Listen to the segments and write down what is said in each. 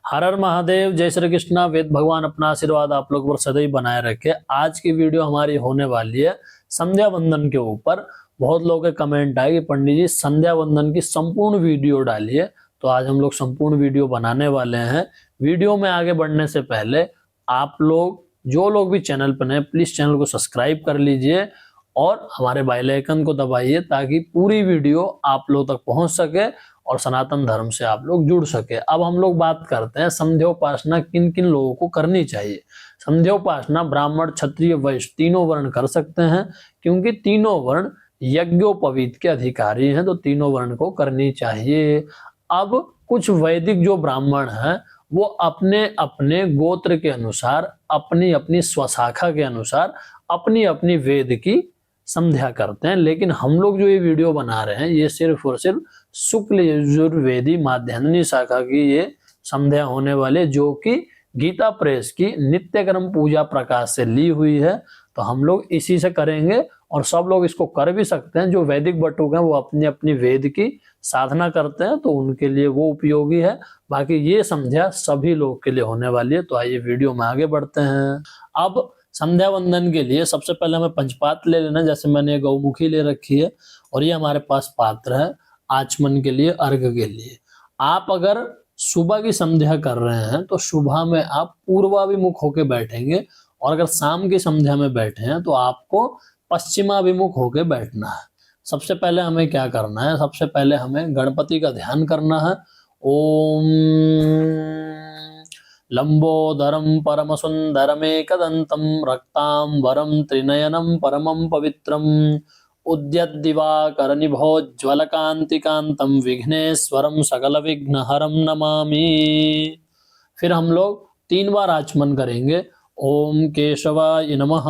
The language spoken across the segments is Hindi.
हर हर महादेव, जय श्री कृष्णा। वेद भगवान अपना आशीर्वाद आप लोग पर सदैव बनाए रखे। आज की वीडियो हमारी होने वाली है संध्या वंदन के ऊपर। बहुत लोगों के कमेंट आए कि पंडित जी संध्या वंदन की संपूर्ण वीडियो डालिए, तो आज हम लोग संपूर्ण वीडियो बनाने वाले हैं। वीडियो में आगे बढ़ने से पहले आप लोग जो लोग भी चैनल पर हैं प्लीज चैनल को सब्सक्राइब कर लीजिए और हमारे बेल आइकन को दबाइए ताकि पूरी वीडियो आप लोग तक पहुंच सके और सनातन धर्म से आप लोग जुड़ सके। अब हम लोग बात करते हैं संध्योपासना किन किन लोगों को करनी चाहिए। संध्योपासना ब्राह्मण, क्षत्रिय, वैश्य तीनों वर्ण कर सकते हैं, क्योंकि तीनों वर्ण यज्ञोपवीत के अधिकारी हैं, तो तीनों वर्ण को करनी चाहिए। अब कुछ वैदिक जो ब्राह्मण हैं वो अपने अपने गोत्र के अनुसार, अपनी अपनी स्वशाखा के अनुसार अपनी अपनी वेद की संध्या करते हैं, लेकिन हम लोग जो ये वीडियो बना रहे हैं ये सिर्फ और सिर्फ शुक्ल यजुर्वेदी माध्यान्ही शाखा की ये संध्या होने वाले, जो कि गीता प्रेस की नित्यक्रम पूजा प्रकाश से ली हुई है। तो हम लोग इसी से करेंगे और सब लोग इसको कर भी सकते हैं। जो वैदिक बटुक हैं वो अपनी अपनी वेद की साधना करते हैं तो उनके लिए वो उपयोगी है। बाकी ये संध्या सभी लोग के लिए होने वाली है। तो आइए वीडियो में आगे बढ़ते हैं। अब संध्या वंदन के लिए सबसे पहले हमें पंचपात्र ले लेना। जैसे मैंने गौमुखी ले रखी है और ये हमारे पास पात्र है आचमन के लिए, अर्घ के लिए। आप अगर सुबह की संध्या कर रहे हैं तो सुबह में आप पूर्वाभिमुख होके बैठेंगे, और अगर शाम की संध्या में बैठे हैं तो आपको पश्चिमाभिमुख होके बैठना है। सबसे पहले हमें क्या करना है, सबसे पहले हमें गणपति का ध्यान करना है। ओम लंबोदरम परम सुंदरमेकदंतम रक्तांबरम त्रिनयनम परमं पवित्रम उद्यद्दिवाकर निभोज्वलकांतिकांतम विघ्नेश्वरम सकल विघ्नहरम नमामि। फिर हम लोग 3 बार आचमन करेंगे। ओम केशवाय नमः,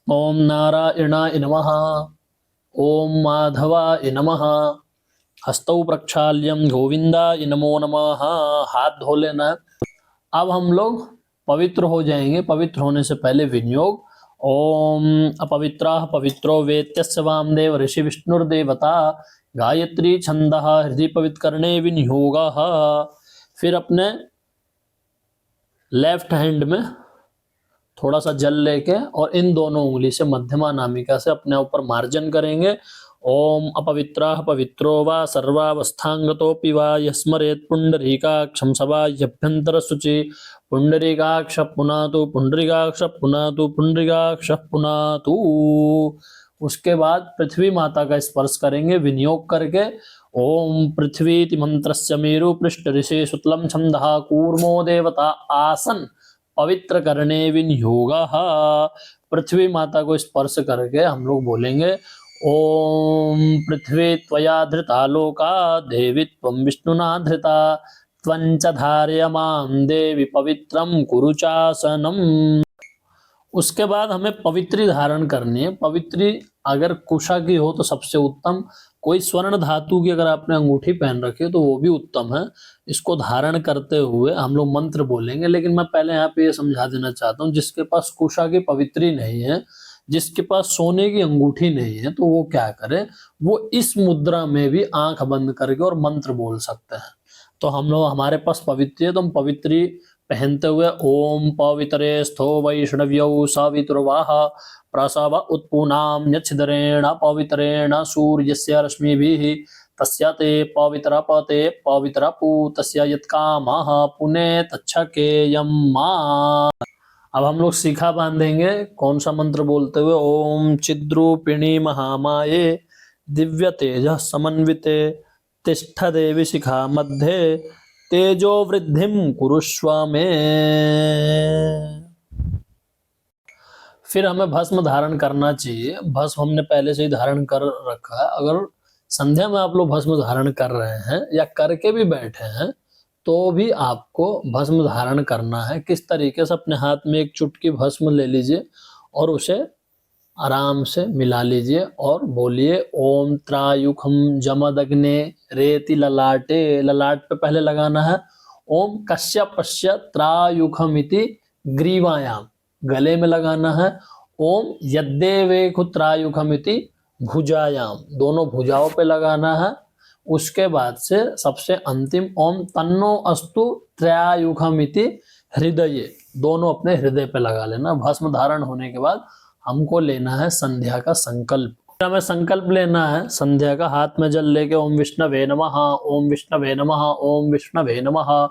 ओम नारायणाय नमः, ओम माधवाय नमः, हस्तौ प्रक्षाल्यम गोविंदाय नमो नमः। हाथ धो लेना है। अब हम लोग पवित्र हो जाएंगे। पवित्र होने से पहले विनियोग। ओम अपवित्राः पवित्रो वेत्यस्य वामदेव ऋषि विष्णुर्देवता गायत्री छंदः हृदय पवित्रकरणे विनियोगः। फिर अपने लेफ्ट हैंड में थोड़ा सा जल लेके और इन दोनों उंगली से मध्यमा नामिका से अपने ऊपर मार्जन करेंगे। ओम अपवित्राः पवित्रो वा सर्वावस्थांगतोऽपि वा यस्मरेत् पुंडरीकाक्षं सवाह्यभ्यंतर शुचि पुंडरीकाक्ष पुनातु पुंडरीकाक्ष पुनातु पुंडरीकाक्ष पुनातु। उसके बाद पृथ्वी माता का स्पर्श करेंगे विनियोग करके। ओम पृथ्वीति मंत्रस्य मेरु पृष्ठ ऋषि शुक्लम छंदः कूर्मो देवता आसन पवित्र करणे विनियोगः। पृथ्वी माता को स्पर्श करके हम लोग बोलेंगे ओम पृथ्वी त्वया धृता लोका देवी त्वं विष्णुना धृता त्वंच धार्यमां देवी पवित्रं कुरु चासनम्। उसके बाद हमें पवित्री धारण करनी है। पवित्री अगर कुशा की हो तो सबसे उत्तम, कोई स्वर्ण धातु की अगर आपने अंगूठी पहन रखी है तो वो भी उत्तम है। इसको धारण करते हुए हम लोग मंत्र बोलेंगे, लेकिन मैं पहले यहाँ पे ये समझा देना चाहता हूँ, जिसके पास कुशा की पवित्री नहीं है, जिसके पास सोने की अंगूठी नहीं है, तो वो क्या करे, वो इस मुद्रा में भी आंख बंद करके और मंत्र बोल सकते हैं। तो हम लोग, हमारे पास पवित्री है तो हम पवित्री पहनते हुए ओम पवित्रे स्थो वैष्णव्यौ सवितुर्वाह प्रसव उत्पुनाम यच्छिदरेण पवित्रेण सूर्यस्य रश्मिभिः तस्य ते पवित्रपते पवित्रपू तस्य यत्कामः पुने तच्छकेयं मा। अब हम लोग शिखा बांधेंगे। कौन सा मंत्र बोलते हुए, ओम चिद्रूपिणी महामाये दिव्य तेज समन्विते तिष्ठ देवी शिखा मध्ये तेजो वृद्धिम कुरुष्व में। फिर हमें भस्म धारण करना चाहिए। भस्म हमने पहले से ही धारण कर रखा है। अगर संध्या में आप लोग भस्म धारण कर रहे हैं या करके भी बैठे हैं तो भी आपको भस्म धारण करना है। किस तरीके से, अपने हाथ में एक चुटकी भस्म ले लीजिए और उसे आराम से मिला लीजिए और बोलिए ओम त्रायुखम जमदग्ने रेति ललाटे। ललाट पे पहले लगाना है। ओम कश्यपस्य त्रायुखमिति ग्रीवायाम, गले में लगाना है। ओम यद्देवेखु त्रायुखमिति भुजायाम, दोनों भुजाओं पे लगाना है। उसके बाद से सबसे अंतिम ओम तन्नो अस्तु त्रयायुखमिति हृदय, दोनों अपने हृदय पे लगा लेना। भस्म धारण होने के बाद हमको लेना है संध्या का संकल्प। हमें संकल्प लेना है संध्या का, हाथ में जल लेके ओम विष्णवे नमः, ओम विष्णवे नमः, ओम विष्णवे नमः।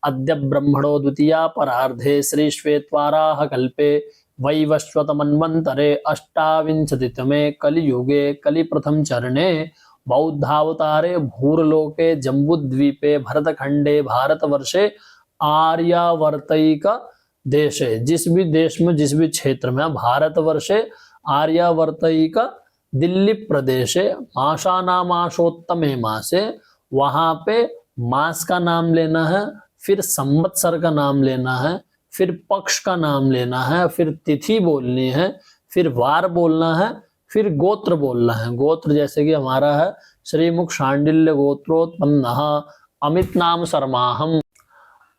अद्य ब्रह्मणो द्वितीया परार्धे श्री श्वेतवाराह कल्पे वैवस्वत मन्वन्तरे अष्टाविंशतितमे कलियुगे कलि प्रथम चरणे बौद्धावतारे भूर्लोके जम्बूद्वीपे भरतखंडे भारतवर्षे आर्यावर्तैक देशे, जिस भी देश में जिस भी क्षेत्र में, भारतवर्षे आर्यावर्तैक दिल्ली प्रदेशे मासानामासोत्तमे मासे, वहां पे मास का नाम लेना है, फिर संवत्सर का नाम लेना है, फिर पक्ष का नाम लेना है, फिर तिथि बोलनी है, फिर वार बोलना है, फिर गोत्र बोलना है। गोत्र जैसे कि हमारा है श्रीमुख शांडिल्य गोत्रोत्पन्न अमित नाम शर्माहम,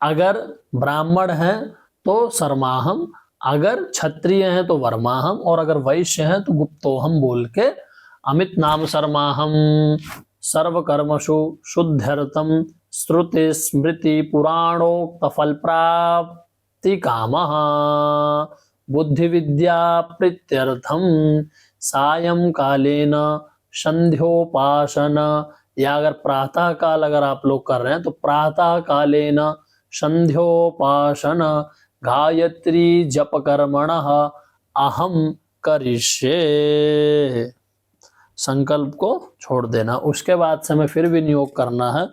अगर ब्राह्मण है तो शर्माहम, अगर क्षत्रिय है तो वर्माहम, और अगर वैश्य है तो गुप्तोहम बोल के अमित नाम शर्माहम। सर्वकर्मसु शुद्ध्यर्थम श्रुति स्मृति पुराणोक्त फल प्राप्ति कामः बुद्धि विद्या प्रीत्यर्थम सायं कालेन संध्योपासन, या अगर प्रातः काल अगर आप लोग कर रहे हैं तो प्रातः कालेन संध्योपासन गायत्री जप कर्मणः अहम करिष्ये। संकल्प को छोड़ देना। उसके बाद से हमें फिर विनियोग करना है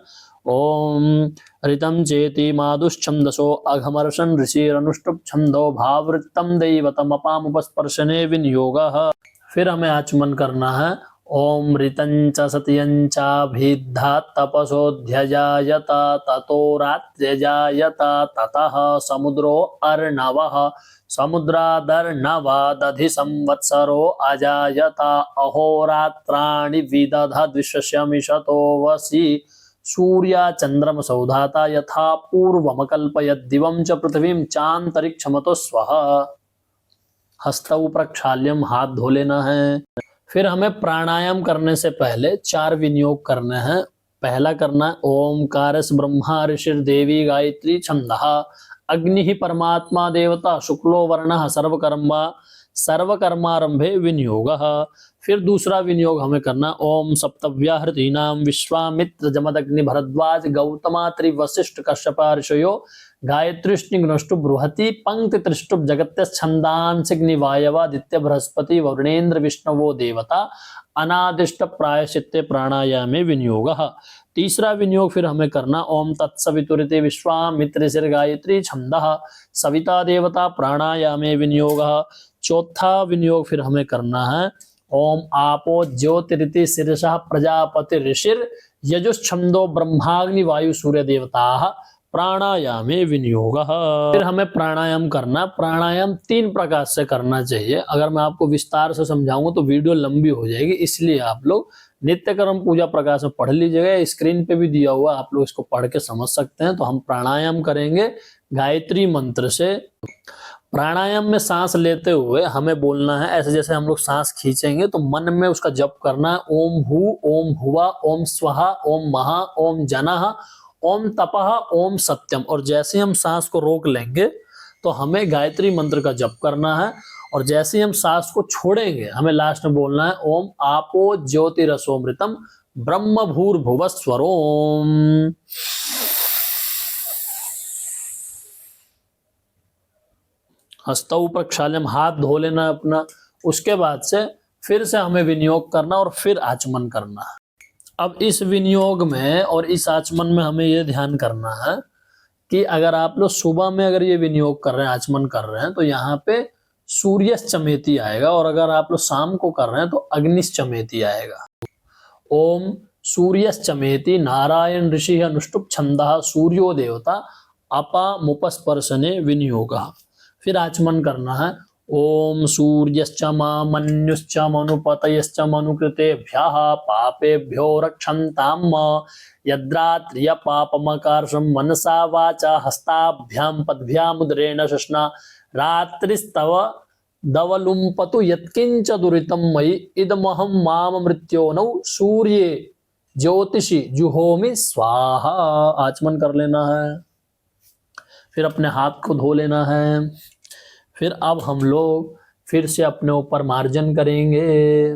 ओम ऋतम चेति मादुश्छंदसो अघमर्षण ऋषिरनुष्टुप छंदो भावृत्तम दैवतम अपामुपस्पर्शने विनियोगः। फिर हमें आचमन करना है ओम ऋतंच सत्यंचाभिद्धा तपसोऽध्यजायत ततो रात्र्यजायत ततः समुद्रो अर्णवः समुद्रादर्णवादधि संवत्सरो अजायत अहोरात्राणि विदधद् विश्वस्यमिषतो वसि सूर्या चंद्रमसौधाता यथा पूर्वमकल्पयत् दिवं च पृथ्वीं चान्तरिक्षमतो स्वः। हस्तौ प्रक्षाल्यम, हाथ धो लेना है। फिर हमें प्राणायाम करने से पहले 4 विनियोग करने हैं। पहला करना है ओमकार ब्रह्मा ऋषिर देवी गायत्री छंदः अग्नि ही परमात्मा देवता शुक्लो वर्णः सर्वकर्मारंभे विनियोगः। फिर दूसरा विनियोग हमें करना ओम सप्तव्याहृतीनाम विश्वामित्र जमदग्नि भरद्वाज गौतमा त्रिवशिष्ठ कश्यपा ऋषयो गायत्रीष्णिग्नष्टु बृहति पंक्ति त्रिष्टुप जगत्य छंदांसिग्नि वायवादित्य बृहस्पति वरुणेन्द्र विष्णवो देवता अनादिष्ट प्रायश्चित्ते प्राणायामे विनियोगः। तीसरा विनियोग फिर हमें करना ओम तत्सवितुरिते विश्वामित्र गायत्री छंदः सविता देवता प्राणायामे विनियोगः। चौथा विनियोग फिर हमें करना है ओम आपो ज्योतिरिति शीर्षः प्रजापति ऋषिर यजुश्छंदो ब्रह्माग्नि वायु सूर्य देवता प्राणायामे विनियोगः। फिर हमें प्राणायाम करना। प्राणायाम 3 प्रकार से करना चाहिए। अगर मैं आपको विस्तार से समझाऊंगा तो वीडियो लंबी हो जाएगी, इसलिए आप लोग नित्य कर्म पूजा प्रकाश में पढ़ लीजिएगा। स्क्रीन पे भी दिया हुआ, आप लोग इसको पढ़ के समझ सकते हैं। तो हम प्राणायाम करेंगे गायत्री मंत्र से। प्राणायाम में सांस लेते हुए हमें बोलना है ऐसे, जैसे हम लोग सांस खींचेंगे तो मन में उसका जप करना है ओम हु, ओम हुवा, ओम स्वहा, ओम महा, ओम जनः, ओम तपः, ओम सत्यम। और जैसे हम सांस को रोक लेंगे तो हमें गायत्री मंत्र का जप करना है। और जैसे ही हम सांस को छोड़ेंगे हमें लास्ट में बोलना है ओम आपो ज्योतिरसोमृतम ब्रह्म भूर्भुवः स्वरोम। हस्तौ प्रक्षाल्यम, हाथ धो लेना अपना। उसके बाद से फिर से हमें विनियोग करना और फिर आचमन करना है। अब इस विनियोग में और इस आचमन में हमें यह ध्यान करना है कि अगर आप लोग सुबह में अगर ये विनियोग कर रहे हैं, आचमन कर रहे हैं, तो यहाँ पे सूर्यश्चमेति आएगा, और अगर आप लोग शाम को कर रहे हैं तो अग्निश्चमेति आएगा। ओम सूर्यश्चमेति नारायण ऋषि अनुष्टुप छंदः सूर्यो देवता अपामुपस्पर्शने विनियोगः। फिर आचमन करना है ओम सूर्यश्च मामन्युश्च मनुपतयश्च मनुकृतेभ्यः पापेभ्यो रक्षन्ताम् यद्रात्र्य पापमकार्षं मनसा वाचा हस्ताभ्यां पद्भ्यामुद्रेण शश्ना रात्रिस्तव दवलुम्पतु यत्किंच दुरितं मयि इदमहं माम मृत्योनौ सूर्ये ज्योतिषी जुहोमि स्वाहा, आचमन कर लेना है। फिर अपने हाथ को धो लेना है। फिर अब हम लोग फिर से अपने ऊपर मार्जन करेंगे।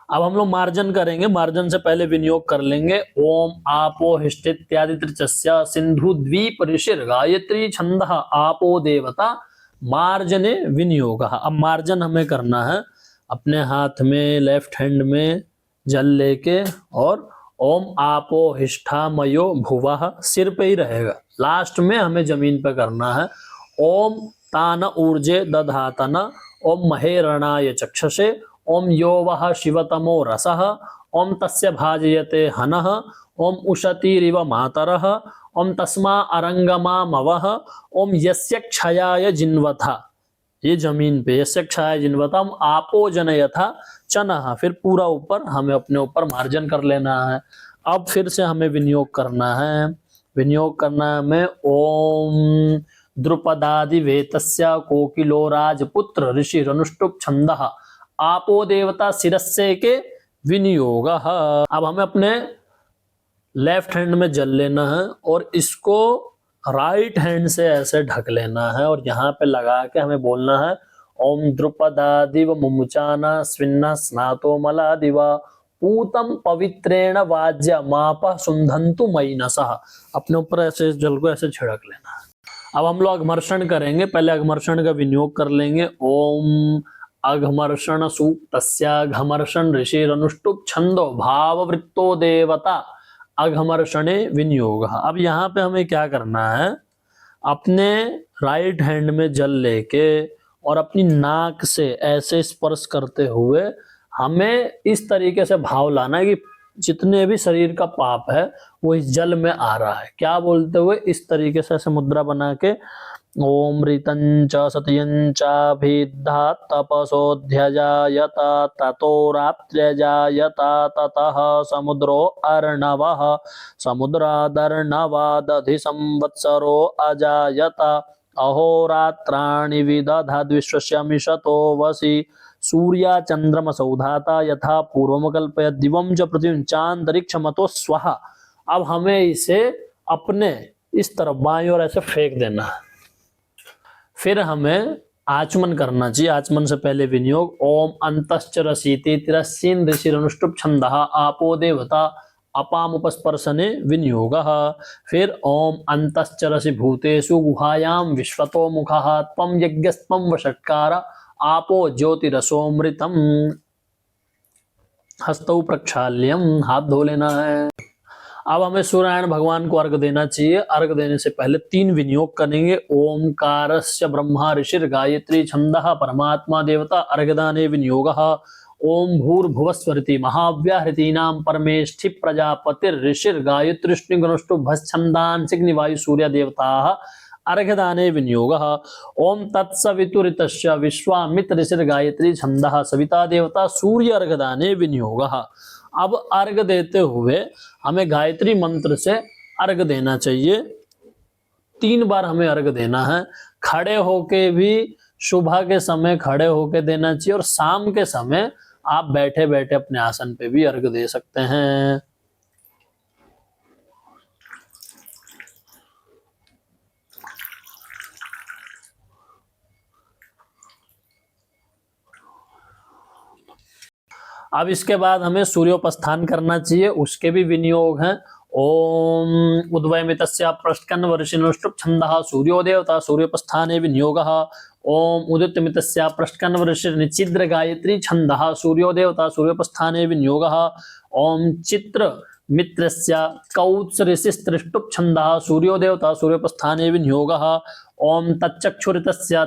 अब हम लोग मार्जन करेंगे, मार्जन से पहले विनियोग कर लेंगे। ओम आपो हिष्ठित इत्यादि त्रिचस्य सिंधु द्वीप ऋषिर गायत्री छंदः आपो देवता मार्जने विनियोग। अब मार्जन हमें करना है अपने हाथ में, लेफ्ट हैंड में जल लेके, और ओम आपो हिष्ठामयो भुवः सिर पे ही रहेगा, लास्ट में हमें जमीन पे करना है। ओम तान ऊर्जे दधातन ओम महेरणाय चक्षसे ओम यो वः शिवतमो रसः ओम तस्य भाजयते हनः ओम उशतीरिव मातरः ओम तस्मा अरंगमा मवः ओम यस्य क्षयाय जिन्वथा, ये जमीन पे यस्य क्षयाय जिन्वथा हम आपो जनयथा चनः, फिर पूरा ऊपर हमें अपने ऊपर मार्जन कर लेना है। अब फिर से हमें विनियोग करना है। विनियोग करना है हमें ओम द्रुपदादि वेतस्य कोकिलो राजपुत्र ऋषि अनुष्टुप छंदः आपो देवता शिरस्से के विनियोग। अब हमें अपने लेफ्ट हैंड में जल लेना है और इसको राइट हैंड से ऐसे ढक लेना है, और यहाँ पे लगा के हमें बोलना है ओम द्रुपदादिव मुमुचाना स्विन्ना स्नातो मलादिवा पूतम पवित्रेण वाज्य माप सुंधंतु मयिनसः। अपने ऊपर ऐसे जल को ऐसे छिड़क लेना है। अब हम लोग अघमर्षण करेंगे। पहले अघमर्षण का विनियोग कर लेंगे। ओम अघमर्षण सूक्तस्य घमर्षण ऋषिर अनुष्टुप छंदो भाववृत्तो देवता अघमर्षणे विनियोग। अब यहाँ पे हमें क्या करना है, अपने राइट हैंड में जल लेके और अपनी नाक से ऐसे स्पर्श करते हुए हमें इस तरीके से भाव लाना है कि जितने भी शरीर का पाप है वो इस जल में आ रहा है। क्या बोलते हुए, इस तरीके से ऐसे मुद्रा बना के ओम ऋतंच सत्यंचाभिद्धा तपसोऽध्यजायता ततोराप्त्यजायता ततः समुद्रो अर्णवः समुद्रादर्णवादधि संवत्सरो अजायता अहोरात्राणि विदधाद्विश्वस्य मिषतो वसि सूर्या चंद्रम सौधाता यथा पूर्वम कल्पय दिवम च पृथ्वी चांतरिक्षमतो स्वः। अब हमें इसे अपने इस तरफ बाईं ओर ऐसे फेंक देना है। फिर हमें आचमन करना चाहिए। आचमन से पहले विनियोग ओम अंतश्चरसीति तिरस्सीन ऋषिरनुष्टुप छंदः आपो देवता अपामुपस्पर्शने विनियोगः। फिर ओम अंतश्चरसि भूतेषु गुहायां विश्वतो मुखः त्वं यज्ञस्त्वं वषट्कार आपो ज्योतिरसोमृतम। हस्तौ प्रक्षाल्यम, हाथ धो लेना है। अब हमें सूर्यनारायण भगवान को अर्घ देना चाहिए। अर्घ देने से पहले 3 विनियोग करेंगे। ओमकारस्य ब्रह्मा ऋषिर गायत्री छंदः परमात्मा देवता अर्घदाने विनियोगः। ओम भूर्भुवस्वरिति महाव्याहृतीनां परमेष्ठि प्रजापतिर ऋषिर गायत्रीष्णिगनुष्टुभश्छन्दांसिग्नि वायु सूर्य देवताः अर्घदाने विनियोगः। ओम तत्सवितुरितस्य विश्वामित्र ऋषिर गायत्री छंदः सविता देवता सूर्य अर्घदाने विनियोगः। अब अर्घ देते हुए हमें गायत्री मंत्र से अर्घ देना चाहिए। 3 बार हमें अर्घ देना है। खड़े होके भी सुबह के समय खड़े होके देना चाहिए, और शाम के समय आप बैठे बैठे अपने आसन पे भी अर्घ दे सकते हैं। अब इसके बाद हमें सूर्योपस्थान करना चाहिए, उसके भी विनियोग हैं। ओम उद्वयमितस्य पृष्ठकन्व ऋषिनुष्टुप छंदः सूर्योदेवता सूर्योपस्थाने विनियोगः। ओम उदितमितस्य पृष्ठकन्व ऋषि निचिद्र गायत्री छंदः सूर्योदेवता सूर्योपस्थाने विनियोगः। ओम चित्र मित्रस्य कौत्स ऋषिस्तृष्टुप छंदः सूर्योदेवता सूर्योपस्थाने विनियोगः। ओम तच्चक्षुरितस्य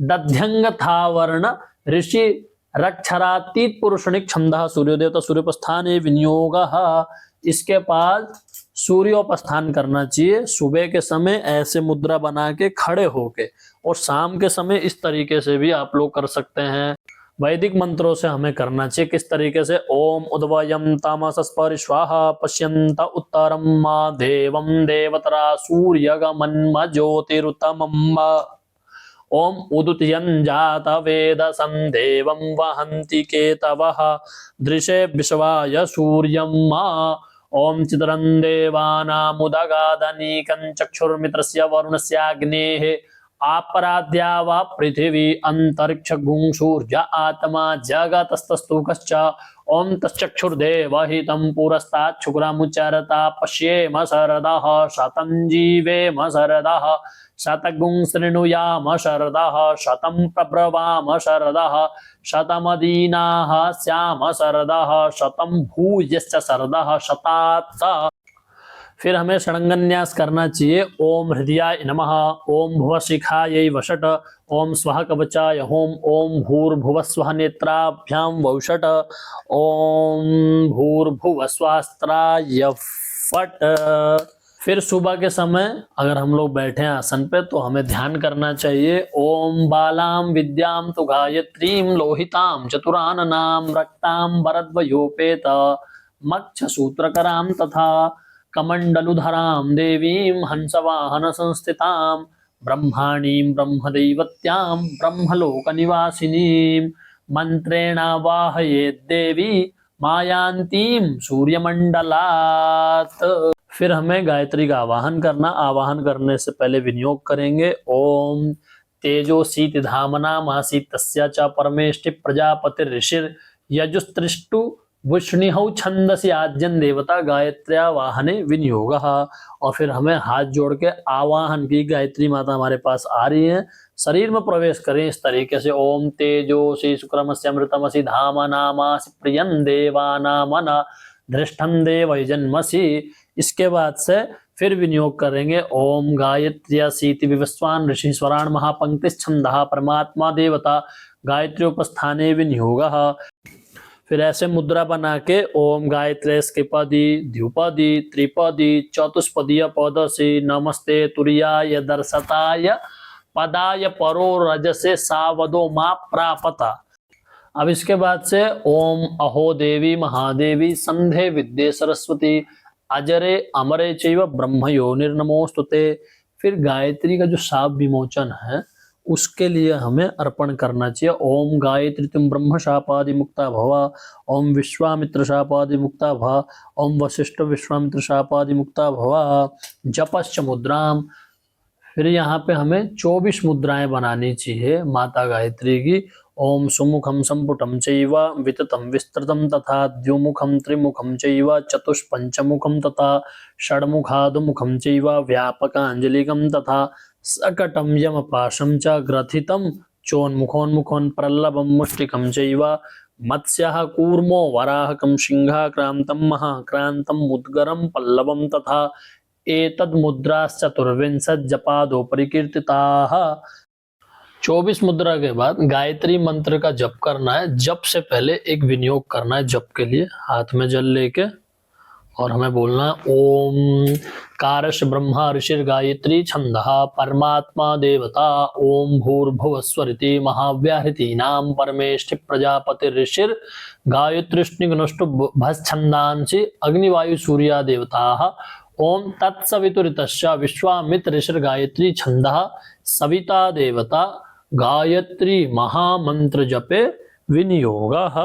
दध्यंगथावर्ण ऋषि रक्षरातीत पुरुषणिक छंदः सूर्योदेवता सूर्योपस्थाने विनियोगः। इसके बाद सूर्योपस्थान करना चाहिए। सुबह के समय ऐसे मुद्रा बना के खड़े होके, और शाम के समय इस तरीके से भी आप लोग कर सकते हैं। वैदिक मंत्रों से हमें करना चाहिए। किस तरीके से, ओम उद्वयम तामसस्पर स्वाहा पश्यन्त उत्तरम मा देवम देवतरा सूर्यगमन्म ज्योतिरुतमम। ओम उदुतयञ्जात वेदसं देवं वहन्ति केतवः दृशे विश्वाय सूर्यं मा ओम चित्रं देवानामुदगादनीकं चक्षुर्मित्रस्य वरुणस्याग्नेः आपराध्या वा पृथिवी अंतरिक्ष गुं सूर्य आत्मा जगतस्तस्तु कश्च ओम तश्चक्षुर्देवहितं पुरस्तात् शुक्रमुच्चरता पश्येम शरदः शतं जीवेम शरदः शतगुं शृणुयाम शरदः शतं प्रब्रवाम शरदः शतमदीनाः स्याम शरदः शतं भूयश्च शरदः शतात्। फिर हमें षडंगन्यास करना चाहिए। ओम हृदयाय नमः, ओम भुवशिखायै वषट, ओम स्वः कवचाय होम, ओम भूर्भुवस्वः नेत्राभ्यां वौषट, ओम भूर्भुवस्वास्त्राय फट। फिर सुबह के समय अगर हम लोग बैठे हैं आसन पे तो हमें ध्यान करना चाहिए। ओम बालाम विद्याम तु गायत्रीम लोहिताम चतुराननाम रक्ताम वरद्वयोपेत मक्ष सूत्रकराम तथा कमंडलुधरां देवीं हंसवाहन संस्थितां ब्रह्माणीं ब्रह्मदैवत्यां ब्रह्मलोकनिवासिनीं मंत्रेणावाहयेत् देवी मायान्तीं सूर्यमंडलात्। फिर हमें गायत्री का आवाहन करना। आवाहन करने से पहले विनियोग करेंगे। ओम तेजोसीति धामनामासी तस्या च परमेष्टि प्रजापति ऋषिर यजुस्त्रिष्टु विष्णु छंदसी आद्यन देवता गायत्र्या वाहने विनियोग। और फिर हमें हाथ जोड़ के आवाहन की गायत्री माता हमारे पास आ रही है, शरीर में प्रवेश करें इस तरीके से। ओम तेजोसी शुक्रमस्य अमृतमसी धामनामासी प्रियं देवानामना धृष्टं देवयजन्मसि। इसके बाद से फिर विनियोग करेंगे। ओम गायत्र्या सीति विवस्वान ऋषि स्वराण महापंक्ति छंदः परमात्मा देवता गायत्री उपस्थाने विनियोग। फिर ऐसे मुद्रा बना के ओम गायत्री स्किपदी द्युपदी त्रिपदी चतुष्पदीय पदसी नमस्ते तुर्याय दर्शताय पदाय परो रजसे सावदो मा प्रापता। अब इसके बाद से ओम अहो देवी महादेवी संधे विद्ये सरस्वती अजरे अमरे चैव ब्रह्म योनिर्नमोस्तुते। फिर गायत्री का जो शाप विमोचन है उसके लिए हमें अर्पण करना चाहिए। ओम गायत्री तुम ब्रह्म शापादि मुक्ता भवा, ओम विश्वामित्र शापादि मुक्ता भवा, ओम वशिष्ठ विश्वामित्र शापादि मुक्ता भवा। जपश्च मुद्राम। फिर यहाँ पे हमें 24 मुद्राएं बनानी चाहिए माता गायत्री की। ओम सुमुखम संपुटम चैव विततम विस्तृतम तथा द्युमुखम त्रिमुखम चैव चतुष्पंचमुखम तथा षड्मुखादुमुखम चैव व्यापकांजलिकम तथा सकटम यमपाशं च ग्रथितं चोन्मुखोन्मुखोन् प्रल्लभं मुष्टिकं चैव मत्स्यः कूर्मो वराहकं सिंहाक्रान्तं महाक्रान्तं मुद्गरं पल्लवं तथा एतद्मुद्राश्चतुर्विंशत् जपादोपरि कीर्तिताः। 24 मुद्रा के बाद गायत्री मंत्र का जप करना है। जप से पहले एक विनियोग करना है। जप के लिए हाथ में जल लेके और हमें बोलना ओम कारश ब्रह्मा ऋषिर गायत्री छंदः परमात्मा देवता ओम भूर्भुवस्वरिति महाव्याहृति नाम परमेष्ठि प्रजापति ऋषिर गायत्रीष्णिगनुष्टु भस्छंदांसि अग्निवायु सूर्या देवताः ओम तत्सवितुरितस्य विश्वामित्र ऋषिर गायत्री छंदः सविता देवता गायत्री महामंत्र जपे विनियोगः।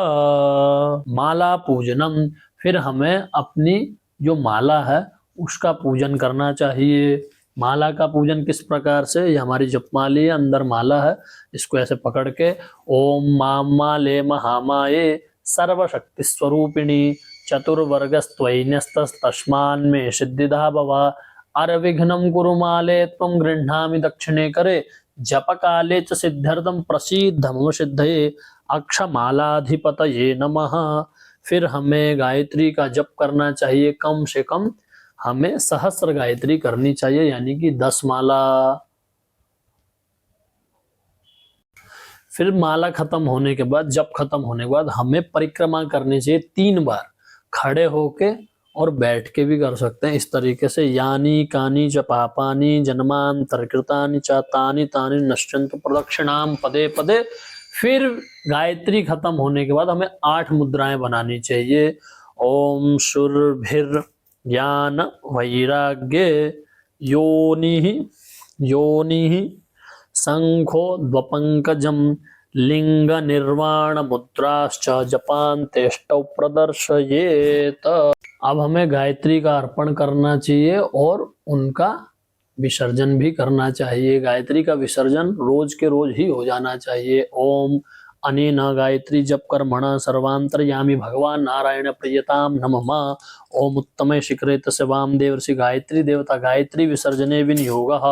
माला पूजनम। फिर हमें अपनी जो माला है उसका पूजन करना चाहिए। माला का पूजन किस प्रकार से, ये हमारी जपमाली है, अंदर माला है, इसको ऐसे पकड़ के ओम मां माले महामाये सर्वशक्ति स्वरूपिणी चतुर्वर्गस्त्वैन्यस्तस्मान्मे सिद्धिदा भवा अरविघ्नं कुरु माले त्वं गृह्णामि दक्षिणे करे जप काले च सिद्ध्यर्थं प्रसीद्ध मम सिद्धये अक्षमालाधिपतये नमः। फिर हमें गायत्री का जप करना चाहिए। कम से कम हमें सहस्र गायत्री करनी चाहिए, यानी कि 10 माला। फिर माला खत्म होने के बाद, जप खत्म होने के बाद हमें परिक्रमा करनी चाहिए 3 बार, खड़े होके और बैठ के भी कर सकते हैं। इस तरीके से यानी कानी च पापानि जन्मांतरकृतानि च तानि तानि नश्यन्तु प्रदक्षिणाम पदे पदे। फिर गायत्री खत्म होने के बाद हमें 8 मुद्राएं बनानी चाहिए। ओम शुरभिर ज्ञान वैराग्य योनि शंखो द्वपंकजम लिंग निर्वाण मुद्राश्च जपान तेष्टौ प्रदर्शयेत। अब हमें गायत्री का अर्पण करना चाहिए और उनका विसर्जन भी करना चाहिए। गायत्री का विसर्जन रोज के रोज ही हो जाना चाहिए। ओम अनेन गायत्री जप कर्मणा सर्वांतर्यामी भगवान नारायण प्रियताम नमः। ओम उत्तमे शिखरे तस्य वामदेव ऋषि गायत्री देवता गायत्री विसर्जने विनियोगः।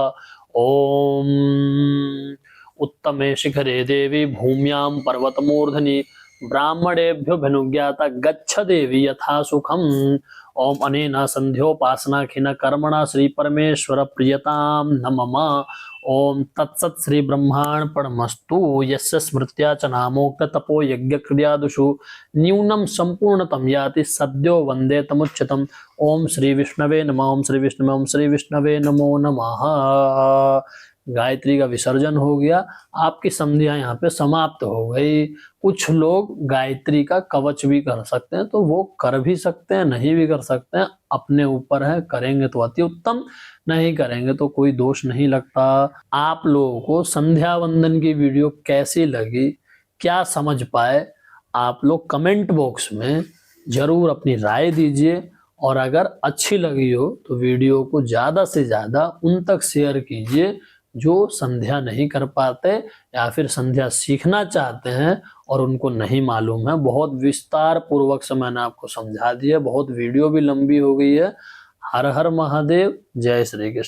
ओम उत्तमे शिखरे देवी भूम्यां पर्वतमूर्धनि ब्राह्मणेभ्यो भिनुज्ञाता गच्छ देवी यथा सुखम। ओम अनेन संध्योपासनाखिन कर्मणा श्री परमेश्वर प्रियताम नमः। ओम तत्सत् श्री ब्रह्मार्पणमस्तु। यस्य स्मृत्या च नामोक्त तपो यज्ञ क्रियादुषु न्यूनम संपूर्णतम याति सद्यो वंदे तमुच्यतम। ओम श्री विष्णवे नमः। ओम श्री विष्णवे ओम श्री विष्णवे नमो नमः। गायत्री का विसर्जन हो गया, आपकी संध्या यहाँ पे समाप्त हो गई। कुछ लोग गायत्री का कवच भी कर सकते हैं, तो वो कर भी सकते हैं, नहीं भी कर सकते हैं, अपने ऊपर है। करेंगे तो अति उत्तम, नहीं करेंगे तो कोई दोष नहीं लगता। आप लोगों को संध्या वंदन की वीडियो कैसी लगी, क्या समझ पाए, आप लोग कमेंट बॉक्स में जरूर अपनी राय दीजिए। और अगर अच्छी लगी हो तो वीडियो को ज़्यादा से ज़्यादा उन तक शेयर कीजिए जो संध्या नहीं कर पाते या फिर संध्या सीखना चाहते हैं और उनको नहीं मालूम है। बहुत विस्तार पूर्वक से मैंने आपको समझा दिया, बहुत वीडियो भी लंबी हो गई है। हर हर महादेव, जय श्री कृष्ण।